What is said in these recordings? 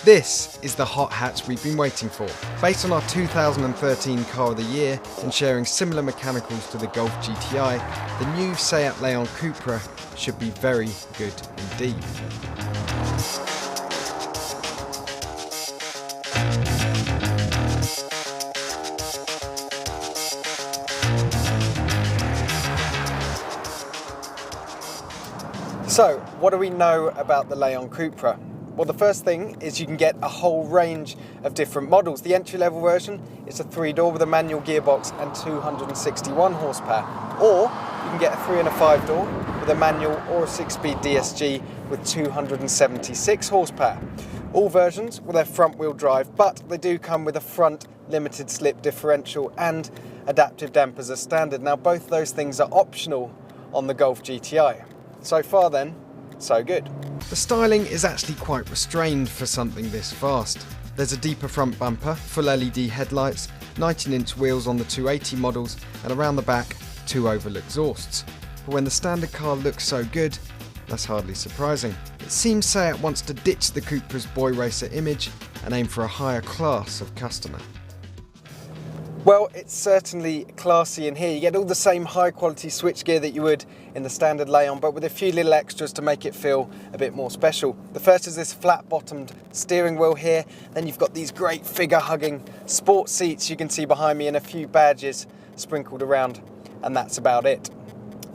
This is the hot hatch we've been waiting for. Based on our 2013 Car of the Year and sharing similar mechanicals to the Golf GTI, the new Seat Leon Cupra should be very good indeed. So, what do we know about the Leon Cupra? Well, the first thing is you can get a whole range of different models. The entry-level version is a 3-door with a manual gearbox and 261 horsepower. Or you can get a 3 and a 5-door with a manual or a 6-speed DSG with 276 horsepower. All versions will have front-wheel drive, but they do come with a front limited slip differential and adaptive dampers as standard. Now, both those things are optional on the Golf GTI. So far then, so good. The styling is actually quite restrained for something this fast. There's a deeper front bumper, full LED headlights, 19-inch wheels on the 280 models, and around the back, 2 oval exhausts. But when the standard car looks so good, that's hardly surprising. It seems Seat wants to ditch the Cupra's boy racer image and aim for a higher class of customer. Well, it's certainly classy in here. You get all the same high quality switchgear that you would in the standard Leon, but with a few little extras to make it feel a bit more special. The first is this flat bottomed steering wheel here. Then you've got these great figure hugging sports seats you can see behind me and a few badges sprinkled around, and that's about it.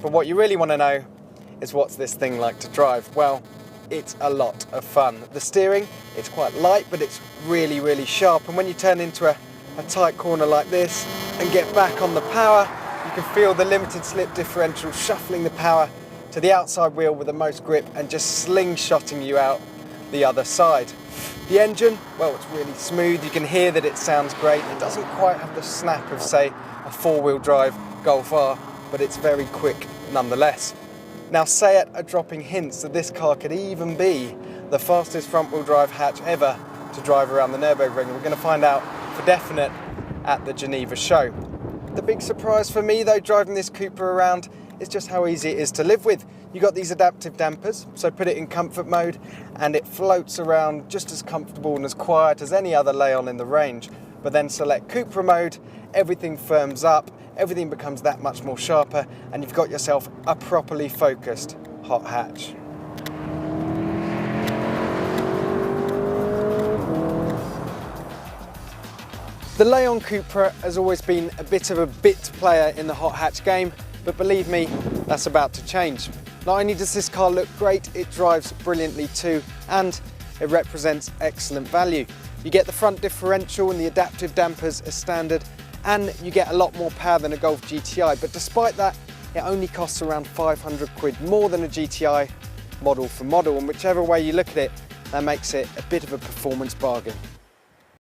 But what you really want to know is what's this thing like to drive? Well, it's a lot of fun. The steering, it's quite light, but it's really, really sharp. And when you turn into a tight corner like this and get back on the power, you can feel the limited slip differential shuffling the power to the outside wheel with the most grip and just slingshotting you out the other side. The engine, well, it's really smooth. You can hear that it sounds great. It doesn't quite have the snap of, say, a 4-wheel drive Golf R, but it's very quick nonetheless. Now, Seat are dropping hints that this car could even be the fastest front-wheel drive hatch ever to drive around the Nürburgring. We're going to find out for definite at the Geneva show. The big surprise for me though, driving this Cupra around, is just how easy it is to live with. You got these adaptive dampers, so put it in comfort mode and it floats around just as comfortable and as quiet as any other Leon in the range. But then select Cupra mode, everything firms up, everything becomes that much more sharper, and you've got yourself a properly focused hot hatch. The Leon Cupra has always been a bit of a bit player in the hot hatch game, but believe me, that's about to change. Not only does this car look great, it drives brilliantly too, and it represents excellent value. You get the front differential and the adaptive dampers as standard, and you get a lot more power than a Golf GTI, but despite that, it only costs around 500 quid more than a GTI model for model, and whichever way you look at it, that makes it a bit of a performance bargain.